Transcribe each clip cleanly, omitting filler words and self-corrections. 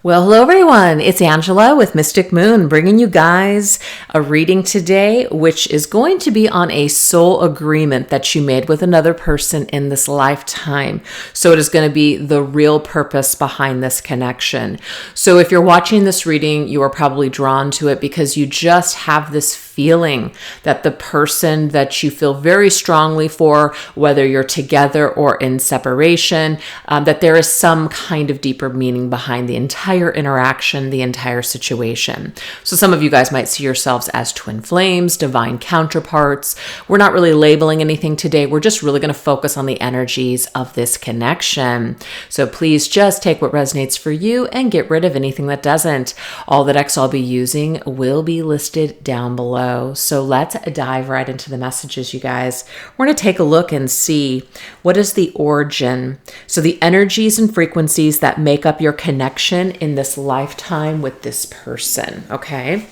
Well, hello everyone. It's Angela with Mystic Moon bringing you guys a reading today, which is going to be on a soul agreement that you made with another person in this lifetime. So it is going to be the real purpose behind this connection. So if you're watching this reading, you are probably drawn to it because you just have this feeling that the person that you feel very strongly for, whether you're together or in separation, that there is some kind of deeper meaning behind the entire interaction, the entire situation. So some of you guys might see yourselves as twin flames, divine counterparts. We're not really labeling anything today. We're just really going to focus on the energies of this connection. So please just take what resonates for you and get rid of anything that doesn't. All the decks I'll be using will be listed down below. So let's dive right into the messages, you guys. We're going to take a look and see what is the origin. So the energies and frequencies that make up your connection in this lifetime with this person, okay?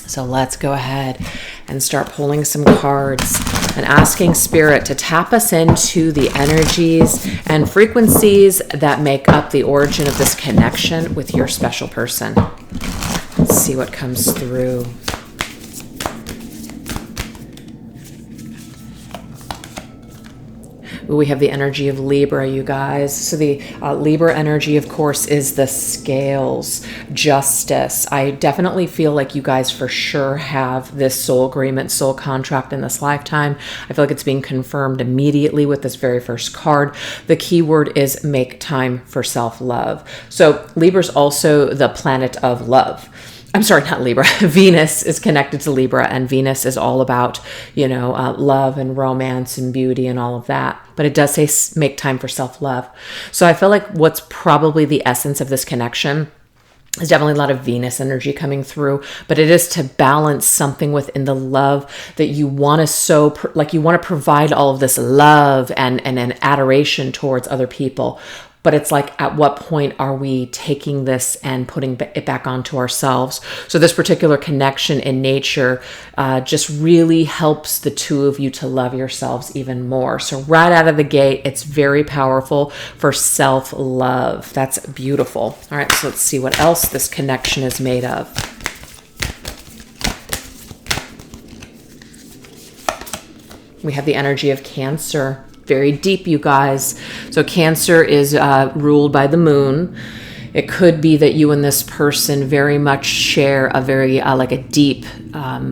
So let's go ahead and start pulling some cards and asking Spirit to tap us into the energies and frequencies that make up the origin of this connection with your special person. Let's see what comes through. We have the energy of Libra, you guys. So the Libra energy, of course, is the scales, justice. I definitely feel like you guys for sure have this soul agreement, soul contract in this lifetime. I feel like it's being confirmed immediately with this very first card. The key word is make time for self-love. So Libra is also the planet of love. I'm sorry, not Libra. Venus is connected to Libra, and Venus is all about, love and romance and beauty and all of that. But it does say make time for self-love. So I feel like what's probably the essence of this connection is definitely a lot of Venus energy coming through, but it is to balance something within the love that you want to you want to provide all of this love and an adoration towards other people. But it's like, at what point are we taking this and putting it back onto ourselves? So this particular connection in nature just really helps the two of you to love yourselves even more. So right out of the gate, it's very powerful for self-love. That's beautiful. All right, so let's see what else this connection is made of. We have the energy of Cancer. Very deep, you guys. So Cancer is ruled by the moon. It could be that you and this person very much share a very like a deep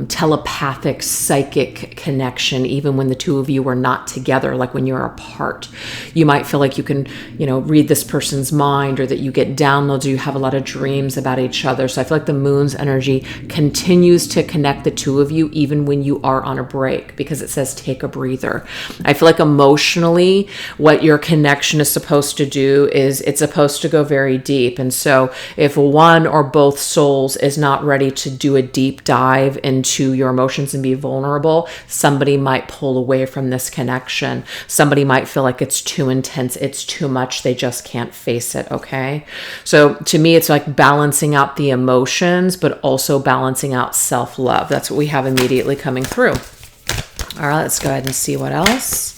telepathic psychic connection, even when the two of you are not together, like when you're apart. You might feel like you can, read this person's mind, or that you get downloads, or you have a lot of dreams about each other. So I feel like the moon's energy continues to connect the two of you even when you are on a break, because it says take a breather. I feel like emotionally what your connection is supposed to do is it's supposed to go very deep. And so if one or both souls is not ready to do a deep dive into your emotions and be vulnerable, somebody might pull away from this connection. Somebody might feel like it's too intense, it's too much, they just can't face it, okay? So to me, it's like balancing out the emotions, but also balancing out self-love. That's what we have immediately coming through. All right, let's go ahead and see what else.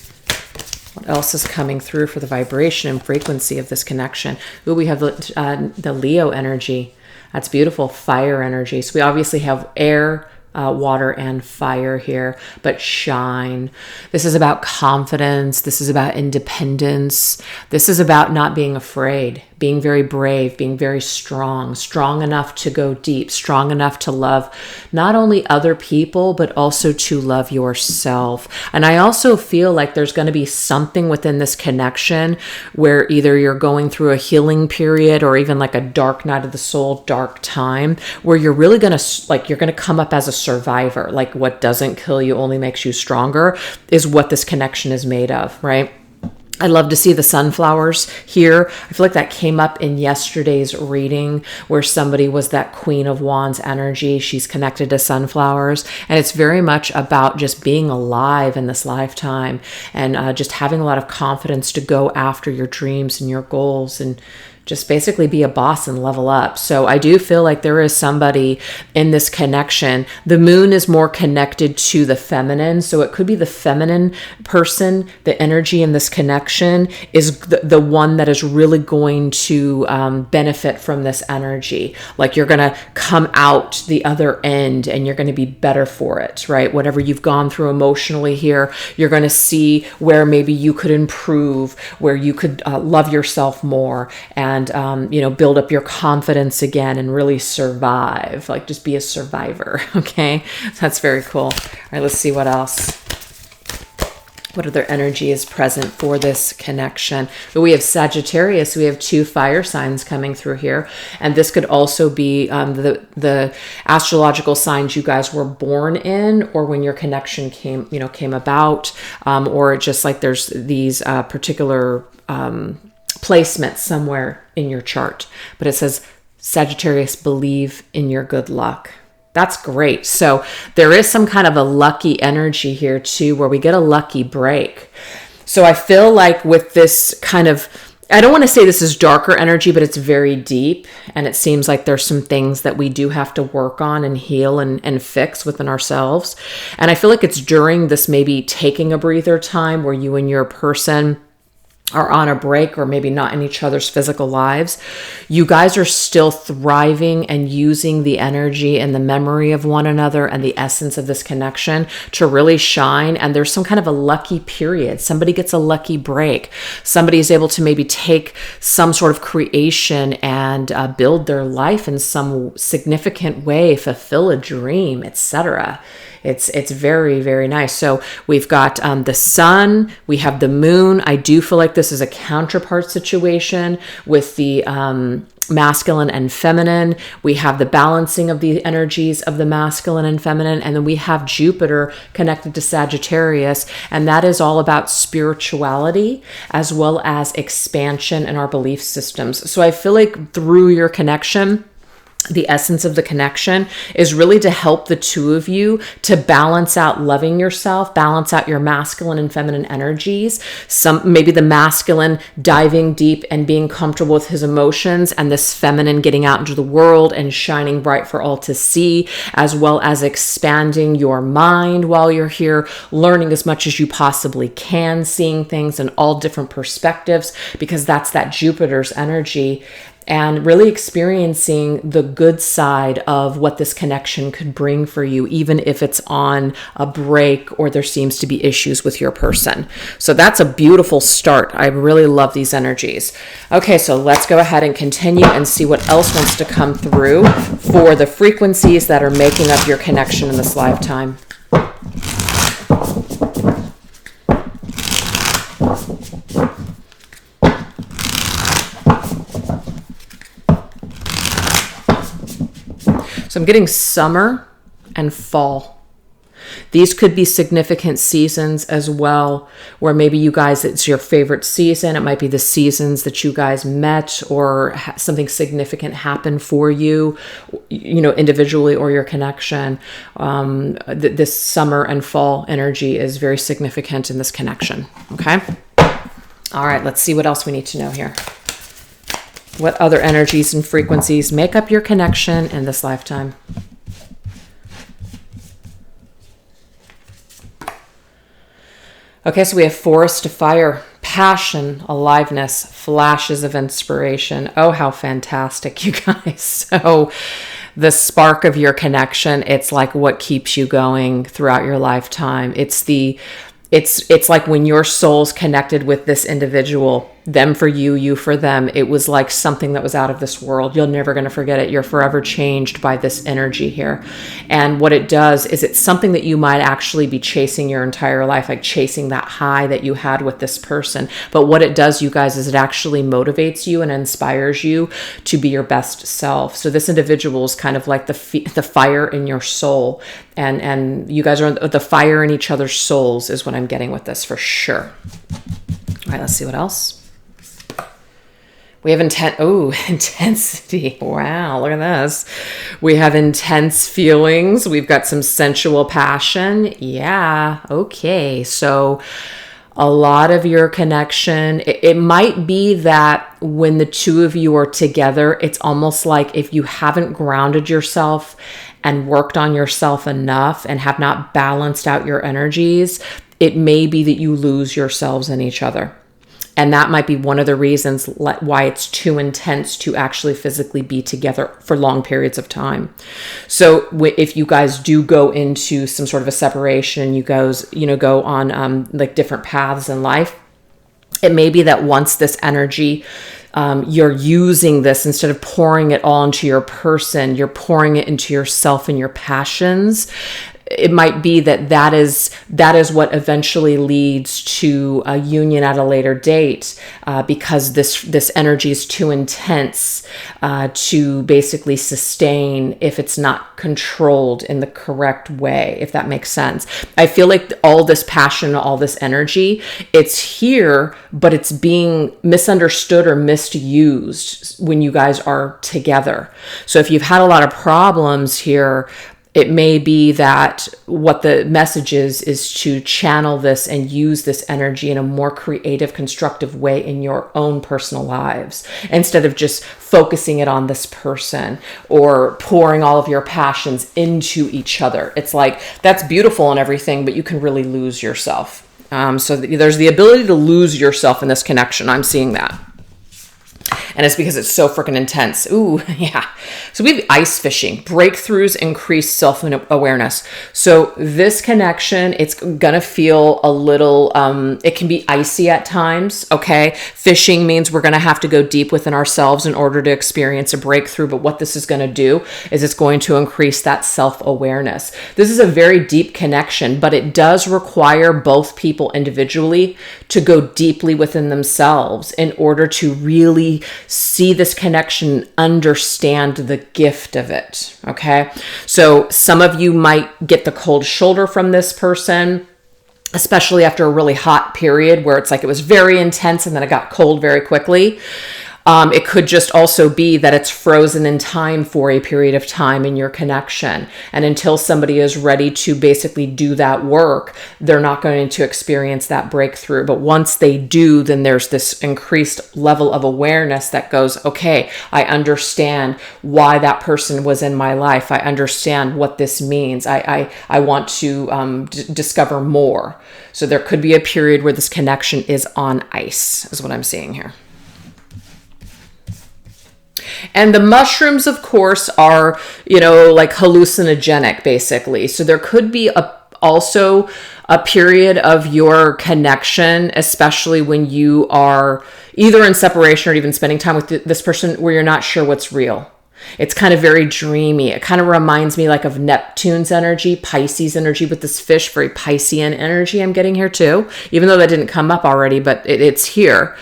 What else is coming through for the vibration and frequency of this connection? Ooh, we have the Leo energy. That's beautiful. Fire energy. So we obviously have air, water, and fire here, but shine. This is about confidence. This is about independence. This is about not being afraid, being very brave, being very strong enough to go deep, strong enough to love not only other people, but also to love yourself. And I also feel like there's going to be something within this connection where either you're going through a healing period or even like a dark night of the soul, dark time, where you're really going to, you're going to come up as a survivor. Like what doesn't kill you only makes you stronger is what this connection is made of, right? I love to see the sunflowers here. I feel like that came up in yesterday's reading where somebody was that Queen of Wands energy. She's connected to sunflowers. And it's very much about just being alive in this lifetime and just having a lot of confidence to go after your dreams and your goals and just basically be a boss and level up. So I do feel like there is somebody in this connection. The moon is more connected to the feminine. So it could be the feminine person. The energy in this connection is the one that is really going to benefit from this energy. Like you're going to come out the other end and you're going to be better for it, right? Whatever you've gone through emotionally here, you're going to see where maybe you could improve, where you could love yourself more and, build up your confidence again and really survive, like just be a survivor. Okay. That's very cool. All right. Let's see what else. What other energy is present for this connection? But we have Sagittarius. We have 2 fire signs coming through here. And this could also be the astrological signs you guys were born in, or when your connection came about, or just like there's these particular placements somewhere in your chart. But it says, Sagittarius, believe in your good luck. That's great. So there is some kind of a lucky energy here too, where we get a lucky break. So I feel like with this kind of, I don't want to say this is darker energy, but it's very deep. And it seems like there's some things that we do have to work on and heal and fix within ourselves. And I feel like it's during this maybe taking a breather time where you and your person are on a break or maybe not in each other's physical lives, you guys are still thriving and using the energy and the memory of one another and the essence of this connection to really shine. And there's some kind of a lucky period. Somebody gets a lucky break. Somebody is able to maybe take some sort of creation and build their life in some significant way, fulfill a dream, etc. It's very, very nice. So we've got the sun, we have the moon. I do feel like this is a counterpart situation with the masculine and feminine. We have the balancing of the energies of the masculine and feminine. And then we have Jupiter connected to Sagittarius. And that is all about spirituality as well as expansion in our belief systems. So I feel like through your connection, the essence of the connection is really to help the two of you to balance out loving yourself, balance out your masculine and feminine energies. Maybe the masculine diving deep and being comfortable with his emotions, and this feminine getting out into the world and shining bright for all to see, as well as expanding your mind while you're here, learning as much as you possibly can, seeing things in all different perspectives, because that's that Jupiter's energy. And really experiencing the good side of what this connection could bring for you, even if it's on a break or there seems to be issues with your person. So that's a beautiful start. I really love these energies. Okay, so let's go ahead and continue and see what else wants to come through for the frequencies that are making up your connection in this lifetime. So I'm getting summer and fall. These could be significant seasons as well, where maybe you guys, it's your favorite season. It might be the seasons that you guys met or something significant happened for you, individually or your connection. This summer and fall energy is very significant in this connection. Okay. All right. Let's see what else we need to know here. What other energies and frequencies make up your connection in this lifetime? Okay, so we have forest to fire, passion, aliveness, flashes of inspiration. Oh, how fantastic, you guys. So the spark of your connection, it's like what keeps you going throughout your lifetime. It's like when your soul's connected with this individual, them for you, you for them. It was like something that was out of this world. You're never going to forget it. You're forever changed by this energy here. And what it does is it's something that you might actually be chasing your entire life, like chasing that high that you had with this person. But what it does, you guys, is it actually motivates you and inspires you to be your best self. So this individual is kind of like the fire in your soul. And you guys are the fire in each other's souls is what I'm getting with this for sure. All right, let's see what else. We have intensity. Wow, look at this. We have intense feelings. We've got some sensual passion. Yeah, okay. So a lot of your connection, it might be that when the two of you are together, it's almost like if you haven't grounded yourself and worked on yourself enough and have not balanced out your energies, it may be that you lose yourselves in each other. And that might be one of the reasons why it's too intense to actually physically be together for long periods of time. So if you guys do go into some sort of a separation, you guys, go on like different paths in life, it may be that once this energy, you're using this, instead of pouring it all into your person, you're pouring it into yourself and your passions. It might be that is what eventually leads to a union at a later date, because this energy is too intense to basically sustain if it's not controlled in the correct way, if that makes sense. I feel like all this passion, all this energy, it's here, but it's being misunderstood or misused when you guys are together. So if you've had a lot of problems here, it may be that what the message is to channel this and use this energy in a more creative, constructive way in your own personal lives, instead of just focusing it on this person or pouring all of your passions into each other. It's like, that's beautiful and everything, but you can really lose yourself. So there's the ability to lose yourself in this connection. I'm seeing that. And it's because it's so freaking intense. Ooh, yeah. So we have ice fishing. Breakthroughs increase self-awareness. So this connection, it's going to feel a little, it can be icy at times, okay? Fishing means we're going to have to go deep within ourselves in order to experience a breakthrough. But what this is going to do is it's going to increase that self-awareness. This is a very deep connection, but it does require both people individually to go deeply within themselves in order to really see this connection, understand the gift of it. Okay. So some of you might get the cold shoulder from this person, especially after a really hot period where it's like it was very intense and then it got cold very quickly. It could just also be that it's frozen in time for a period of time in your connection. And until somebody is ready to basically do that work, they're not going to experience that breakthrough. But once they do, then there's this increased level of awareness that goes, okay, I understand why that person was in my life. I understand what this means. I want to discover more. So there could be a period where this connection is on ice, is what I'm seeing here. And the mushrooms, of course, are, like hallucinogenic, basically. So there could be also a period of your connection, especially when you are either in separation or even spending time with this person, where you're not sure what's real. It's kind of very dreamy. It kind of reminds me like of Neptune's energy, Pisces energy with this fish, very Piscean energy I'm getting here too, even though that didn't come up already, but it's here.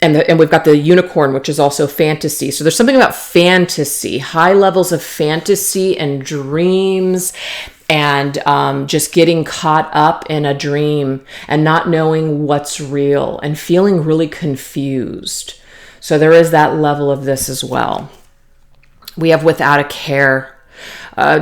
And we've got the unicorn, which is also fantasy. So there's something about fantasy, high levels of fantasy and dreams, and just getting caught up in a dream and not knowing what's real and feeling really confused. So there is that level of this as well. We have without a care.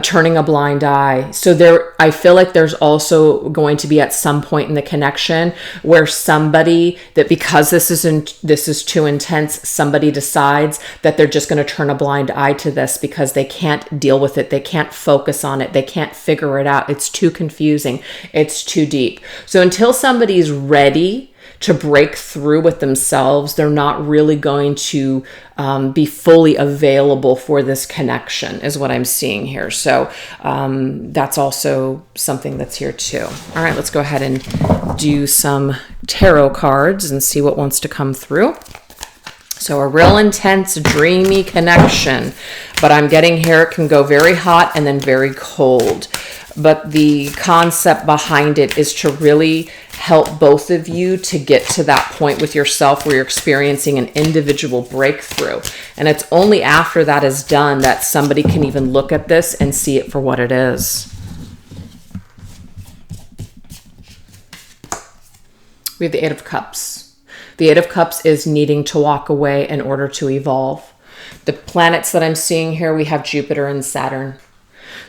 Turning a blind eye. So I feel like there's also going to be at some point in the connection where somebody, that because this is too intense, somebody decides that they're just going to turn a blind eye to this because they can't deal with it. They can't focus on it. They can't figure it out. It's too confusing. It's too deep. So until somebody's ready to break through with themselves, they're not really going to be fully available for this connection, is what I'm seeing here. So that's also something that's here too. All right, let's go ahead and do some tarot cards and see what wants to come through. So a real intense, dreamy connection, but I'm getting here it can go very hot and then very cold. But the concept behind it is to really help both of you to get to that point with yourself where you're experiencing an individual breakthrough. And it's only after that is done that somebody can even look at this and see it for what it is. We have the Eight of Cups. The Eight of Cups is needing to walk away in order to evolve. The planets that I'm seeing here, we have Jupiter and Saturn.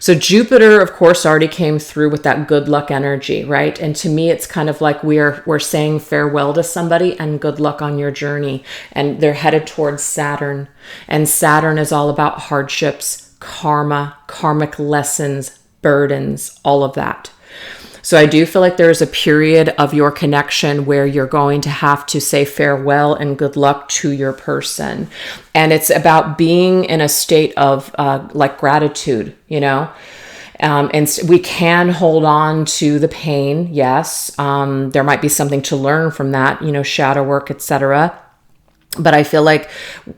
So Jupiter, of course, already came through with that good luck energy, right? And to me, it's kind of like we're saying farewell to somebody and good luck on your journey. And they're headed towards Saturn. And Saturn is all about hardships, karma, karmic lessons, burdens, all of that. So I do feel like there's a period of your connection where you're going to have to say farewell and good luck to your person. And it's about being in a state of like gratitude, you know? And we can hold on to the pain. Yes. There might be something to learn from that, you know, shadow work, etc. But I feel like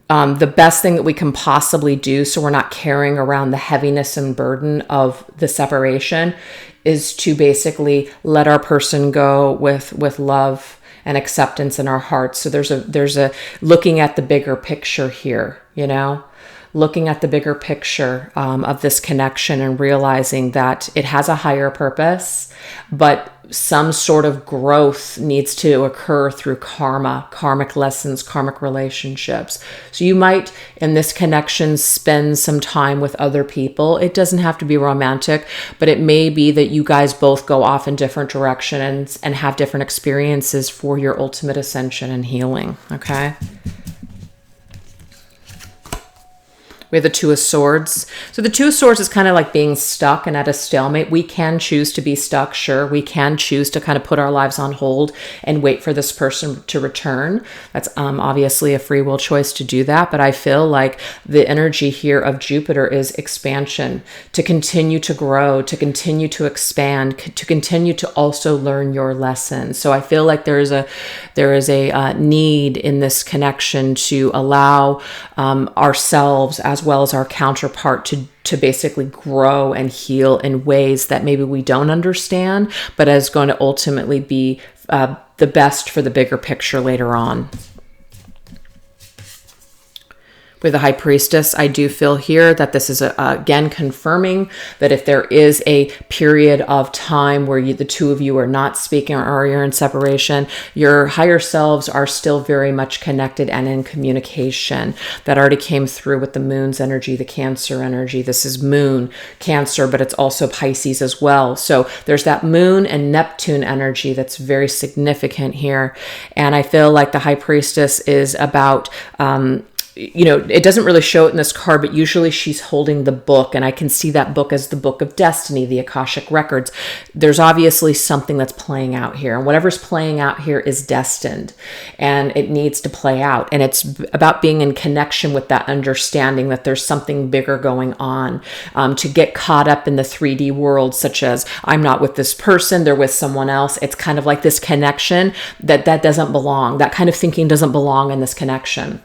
the best thing that we can possibly do, so we're not carrying around the heaviness and burden of the separation, is to basically let our person go with love and acceptance in our hearts. So there's a looking at the bigger picture here, you know, looking at the bigger picture of this connection and realizing that it has a higher purpose, but some sort of growth needs to occur through karma, karmic lessons, karmic relationships. So you might, in this connection, spend some time with other people. It doesn't have to be romantic, but it may be that you guys both go off in different directions and have different experiences for your ultimate ascension and healing, okay? We have the Two of Swords. So the Two of Swords is kind of like being stuck and at a stalemate. We can choose to be stuck, sure. We can choose to kind of put our lives on hold and wait for this person to return. That's obviously a free will choice to do that. But I feel like the energy here of Jupiter is expansion, to continue to grow, to continue to expand, to continue to also learn your lessons. So I feel like there is a need in this connection to allow ourselves as well as our counterpart to basically grow and heal in ways that maybe we don't understand, but is going to ultimately be the best for the bigger picture later on. With the High Priestess, I do feel here that this is again confirming that if there is a period of time where the two of you are not speaking or you're in separation, your higher selves are still very much connected and in communication. That already came through with the Moon's energy, the Cancer energy. This is Moon, Cancer, but it's also Pisces as well. So there's that Moon and Neptune energy that's very significant here. And I feel like the High Priestess is about you know, it doesn't really show it in this card, but usually she's holding the book, and I can see that book as the Book of Destiny, the Akashic Records. There's obviously something that's playing out here, and whatever's playing out here is destined, and it needs to play out. And it's about being in connection with that understanding that there's something bigger going on. To get caught up in the 3D world, such as I'm not with this person, they're with someone else. It's kind of like this connection that doesn't belong. That kind of thinking doesn't belong in this connection.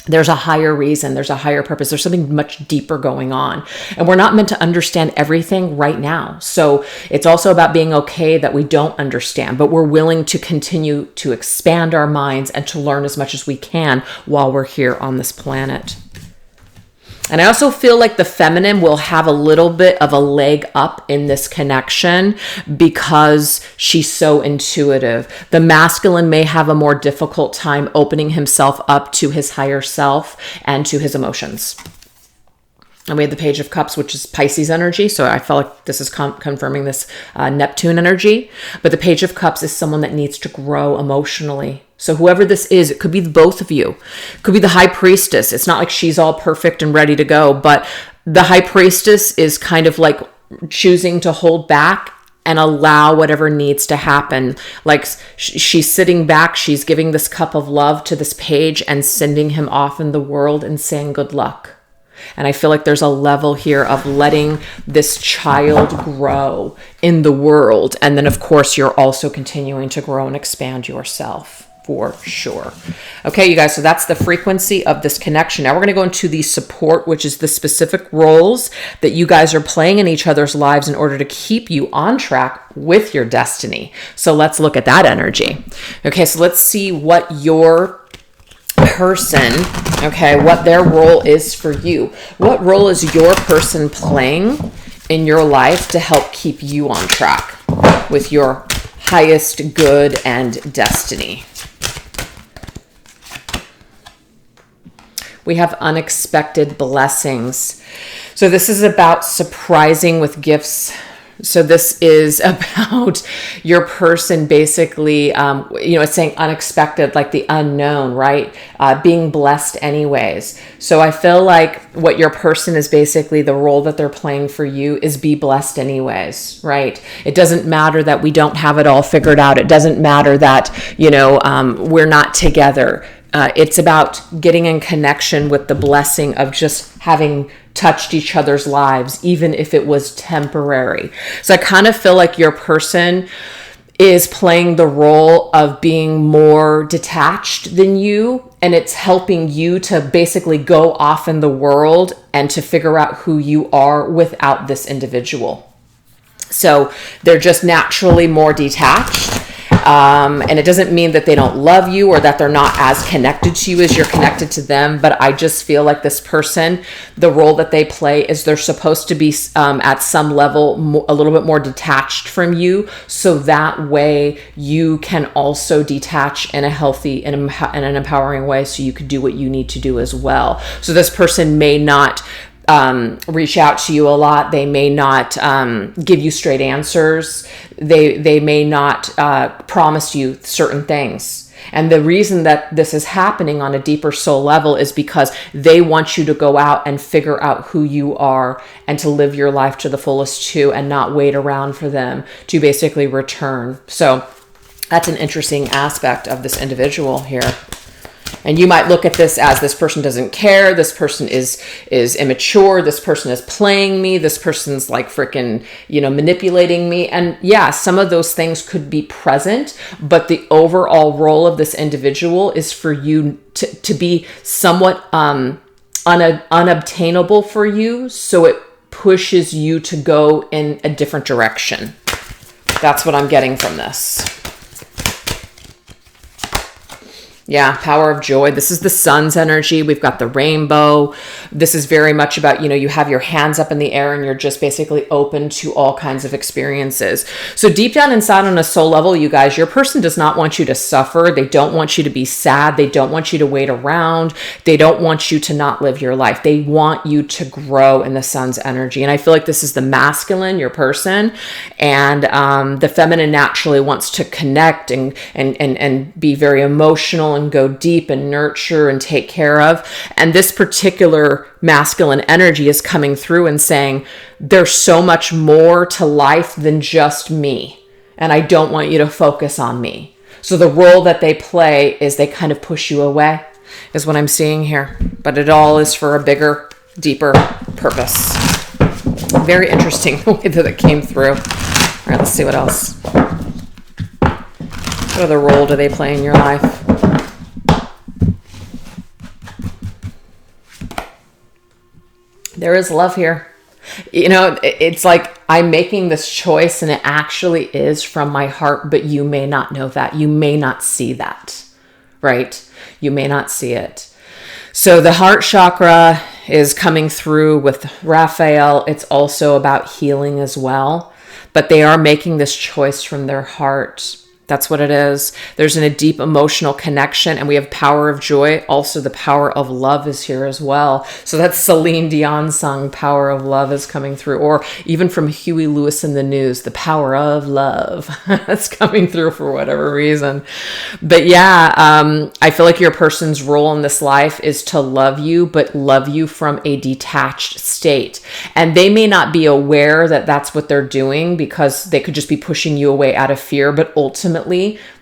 There's a higher reason, there's a higher purpose, there's something much deeper going on. And we're not meant to understand everything right now. So it's also about being okay that we don't understand, but we're willing to continue to expand our minds and to learn as much as we can while we're here on this planet. And I also feel like the feminine will have a little bit of a leg up in this connection because she's so intuitive. The masculine may have a more difficult time opening himself up to his higher self and to his emotions. And we have the Page of Cups, which is Pisces energy. So I felt like this is confirming this Neptune energy. But the Page of Cups is someone that needs to grow emotionally. So whoever this is, it could be both of you. It could be the High Priestess. It's not like she's all perfect and ready to go. But the High Priestess is kind of like choosing to hold back and allow whatever needs to happen. Like she's sitting back, she's giving this cup of love to this page and sending him off in the world and saying good luck. And I feel like there's a level here of letting this child grow in the world. And then, of course, you're also continuing to grow and expand yourself for sure. Okay, you guys, so that's the frequency of this connection. Now we're going to go into the support, which is the specific roles that you guys are playing in each other's lives in order to keep you on track with your destiny. So let's look at that energy. Okay, so let's see what your person, okay, what their role is for you. What role is your person playing in your life to help keep you on track with your highest good and destiny? we have unexpected blessings. So this is about surprising with gifts. So this is about your person basically, it's saying unexpected, like the unknown, right? Being blessed anyways. So I feel like what your person is basically, the role that they're playing for you is be blessed anyways, right? It doesn't matter that we don't have it all figured out. It doesn't matter that, we're not together. It's about getting in connection with the blessing of just having touched each other's lives, even if it was temporary. So I kind of feel like your person is playing the role of being more detached than you, and it's helping you to basically go off in the world and to figure out who you are without this individual. So they're just naturally more detached. And it doesn't mean that they don't love you or that they're not as connected to you as you're connected to them. But I just feel like this person, the role that they play is they're supposed to be at some level a little bit more detached from you. So that way you can also detach in a healthy and an empowering way so you could do what you need to do as well. So this person may not reach out to you a lot. They may not give you straight answers. They may not promise you certain things. And the reason that this is happening on a deeper soul level is because they want you to go out and figure out who you are and to live your life to the fullest too, and not wait around for them to basically return. So that's an interesting aspect of this individual here. And you might look at this as this person doesn't care, this person is immature, this person is playing me, this person's like freaking, manipulating me. And yeah, some of those things could be present, but the overall role of this individual is for you to be somewhat unobtainable for you, so it pushes you to go in a different direction. That's what I'm getting from this. Yeah, power of joy. This is the sun's energy. We've got the rainbow. This is very much about, you have your hands up in the air and you're just basically open to all kinds of experiences. So deep down inside on a soul level, you guys, your person does not want you to suffer. They don't want you to be sad. They don't want you to wait around. They don't want you to not live your life. They want you to grow in the sun's energy. And I feel like this is the masculine, your person, and the feminine naturally wants to connect and be very emotional and go deep and nurture and take care of. And this particular masculine energy is coming through and saying, there's so much more to life than just me. And I don't want you to focus on me. So the role that they play is they kind of push you away, is what I'm seeing here. But it all is for a bigger, deeper purpose. Very interesting the way that it came through. All right, let's see what else. What other role do they play in your life? There is love here. It's like I'm making this choice and it actually is from my heart, but you may not know that. You may not see that, right? You may not see it. So the heart chakra is coming through with Raphael. It's also about healing as well, but they are making this choice from their heart. That's what it is. There's a deep emotional connection, and we have power of joy. Also, the power of love is here as well. So that's Celine Dion's song, Power of Love, is coming through. Or even from Huey Lewis in the News, the power of love. That's coming through for whatever reason. But yeah, I feel like your person's role in this life is to love you, but love you from a detached state. And they may not be aware that that's what they're doing, because they could just be pushing you away out of fear, but ultimately,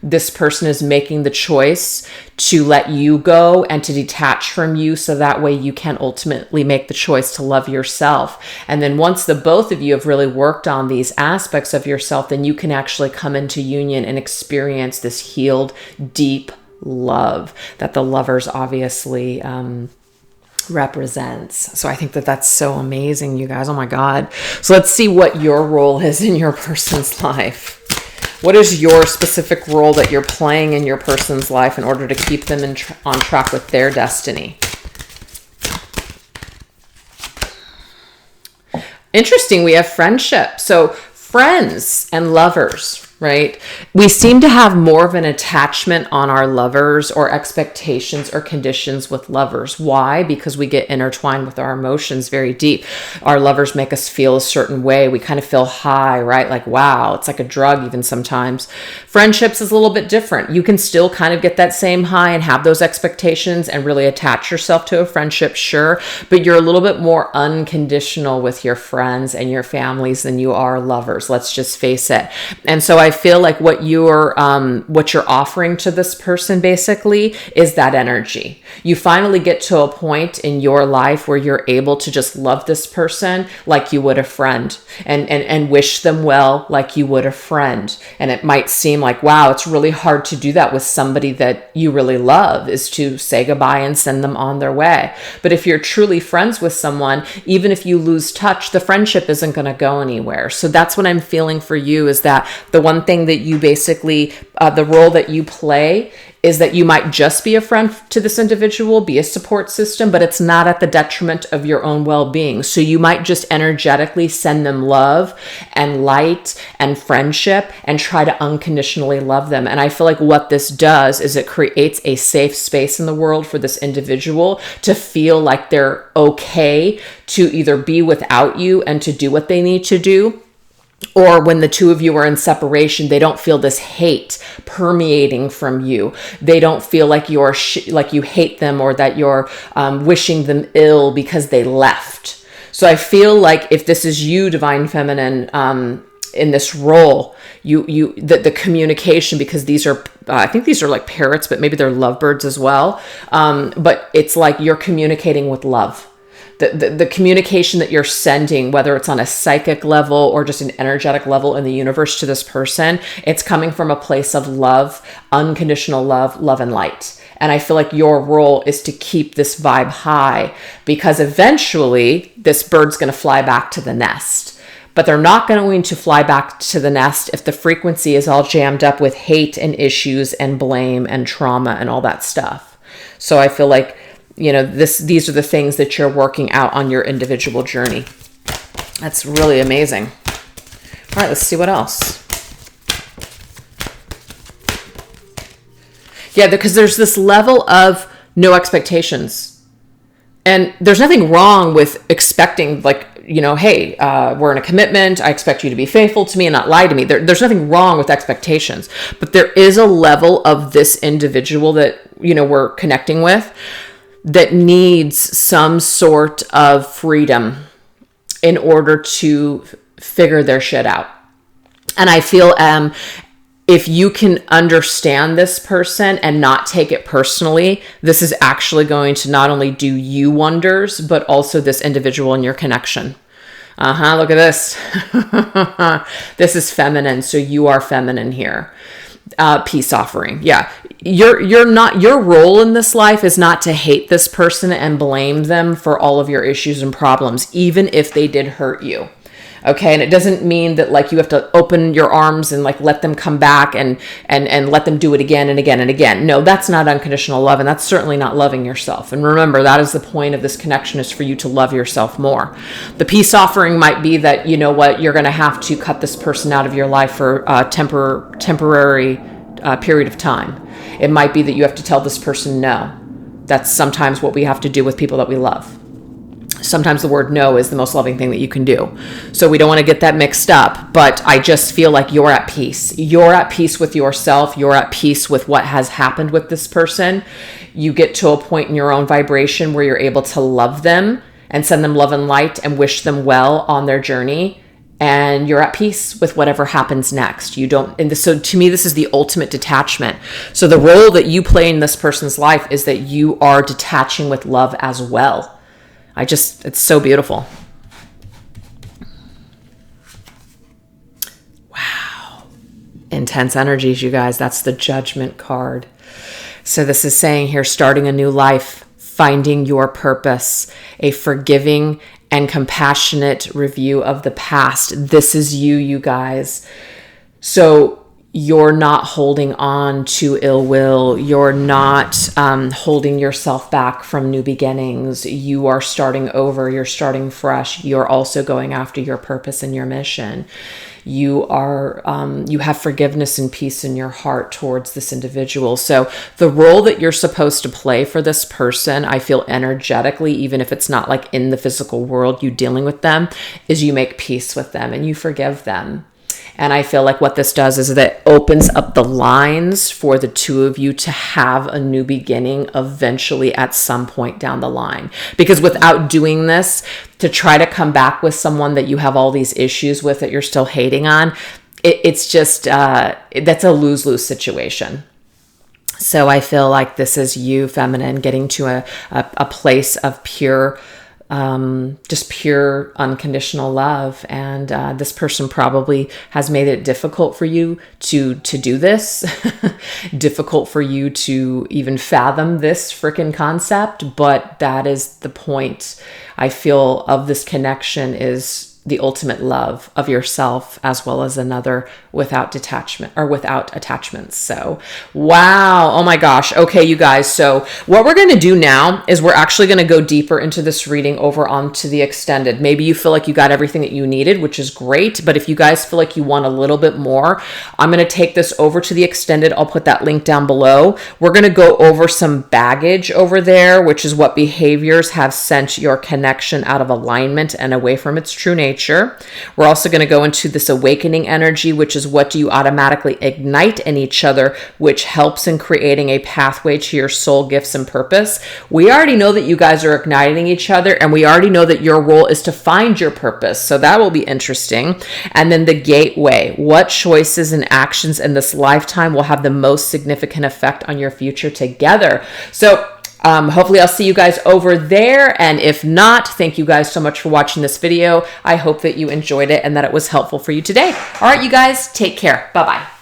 this person is making the choice to let you go and to detach from you, so that way you can ultimately make the choice to love yourself. And then once the both of you have really worked on these aspects of yourself, then you can actually come into union and experience this healed, deep love that the lovers obviously represents. So I think that that's so amazing, you guys. Oh my God. So let's see what your role is in your person's life. What is your specific role that you're playing in your person's life in order to keep them on track with their destiny? Interesting. We have friendship. So friends and lovers. right? We seem to have more of an attachment on our lovers or expectations or conditions with lovers. Why? Because we get intertwined with our emotions very deep. Our lovers make us feel a certain way. We kind of feel high, right? Like, wow, it's like a drug even sometimes. Friendships is a little bit different. You can still kind of get that same high and have those expectations and really attach yourself to a friendship, sure, but you're a little bit more unconditional with your friends and your families than you are lovers. Let's just face it. And so I feel like what you're offering to this person basically is that energy. You finally get to a point in your life where you're able to just love this person like you would a friend, and wish them well like you would a friend. And it might seem like, wow, it's really hard to do that with somebody that you really love, is to say goodbye and send them on their way. But if you're truly friends with someone, even if you lose touch, the friendship isn't going to go anywhere. So that's what I'm feeling for you, is that the one thing that you basically, the role that you play is that you might just be a friend to this individual, be a support system, but it's not at the detriment of your own well-being. So you might just energetically send them love and light and friendship and try to unconditionally love them. And I feel like what this does is it creates a safe space in the world for this individual to feel like they're okay to either be without you and to do what they need to do. Or when the two of you are in separation, they don't feel this hate permeating from you. They don't feel like you're like you hate them, or that you're wishing them ill because they left. So I feel like if this is you, Divine Feminine, in this role, the communication, because these are, I think these are like parrots, but maybe they're lovebirds as well. But it's like you're communicating with love. The communication that you're sending, whether it's on a psychic level or just an energetic level in the universe to this person, it's coming from a place of love, unconditional love and light. And I feel like your role is to keep this vibe high, because eventually this bird's going to fly back to the nest. But they're not going to fly back to the nest if the frequency is all jammed up with hate and issues and blame and trauma and all that stuff. So I feel like, you know, these are the things that you're working out on your individual journey. That's really amazing. All right, let's see what else. Yeah, because there's this level of no expectations. And there's nothing wrong with expecting, like, you know, hey, we're in a commitment. I expect you to be faithful to me and not lie to me. There's nothing wrong with expectations. But there is a level of this individual that, you know, we're connecting with that needs some sort of freedom in order to figure their shit out. And I feel if you can understand this person and not take it personally, this is actually going to not only do you wonders, but also this individual in your connection. Look at this. This is feminine, so you are feminine here. Peace offering. Yeah. Your role in this life is not to hate this person and blame them for all of your issues and problems, even if they did hurt you. Okay. And it doesn't mean that like you have to open your arms and like let them come back and let them do it again and again and again. No, that's not unconditional love. And that's certainly not loving yourself. And remember, that is the point of this connection, is for you to love yourself more. The peace offering might be that, you know what, you're going to have to cut this person out of your life for a temporary period of time. It might be that you have to tell this person no. That's sometimes what we have to do with people that we love. Sometimes the word no is the most loving thing that you can do. So we don't want to get that mixed up, but I just feel like you're at peace. You're at peace with yourself. You're at peace with what has happened with this person. You get to a point in your own vibration where you're able to love them and send them love and light and wish them well on their journey. And you're at peace with whatever happens next. You don't, and so to me, this is the ultimate detachment. So the role that you play in this person's life is that you are detaching with love as well. It's so beautiful. Wow. Intense energies, you guys. That's the Judgment card. So this is saying here, starting a new life, finding your purpose, a forgiving and compassionate review of the past. This is you guys. So you're not holding on to ill will. You're not holding yourself back from new beginnings. You are starting over. You're starting fresh. You're also going after your purpose and your mission. You are, you have forgiveness and peace in your heart towards this individual. So the role that you're supposed to play for this person, I feel energetically, even if it's not like in the physical world, you dealing with them, is you make peace with them and you forgive them. And I feel like what this does is that it opens up the lines for the two of you to have a new beginning eventually at some point down the line. Because without doing this, to try to come back with someone that you have all these issues with that you're still hating on, it's just, that's a lose-lose situation. So I feel like this is you, feminine, getting to a place of pure, just pure unconditional love. And this person probably has made it difficult for you to do this, difficult for you to even fathom this freaking concept. But that is the point, I feel, of this connection, is the ultimate love of yourself as well as another without detachment or without attachments. So, wow. Oh my gosh. Okay, you guys. So what we're going to do now is we're actually going to go deeper into this reading over onto the extended. Maybe you feel like you got everything that you needed, which is great. But if you guys feel like you want a little bit more, I'm going to take this over to the extended. I'll put that link down below. We're going to go over some baggage over there, which is what behaviors have sent your connection out of alignment and away from its true nature. We're also going to go into this awakening energy, which is what do you automatically ignite in each other, which helps in creating a pathway to your soul gifts and purpose. We already know that you guys are igniting each other, and we already know that your role is to find your purpose. So that will be interesting. And then the gateway, what choices and actions in this lifetime will have the most significant effect on your future together. So hopefully I'll see you guys over there. And if not, thank you guys so much for watching this video. I hope that you enjoyed it and that it was helpful for you today. All right, you guys, take care. Bye-bye.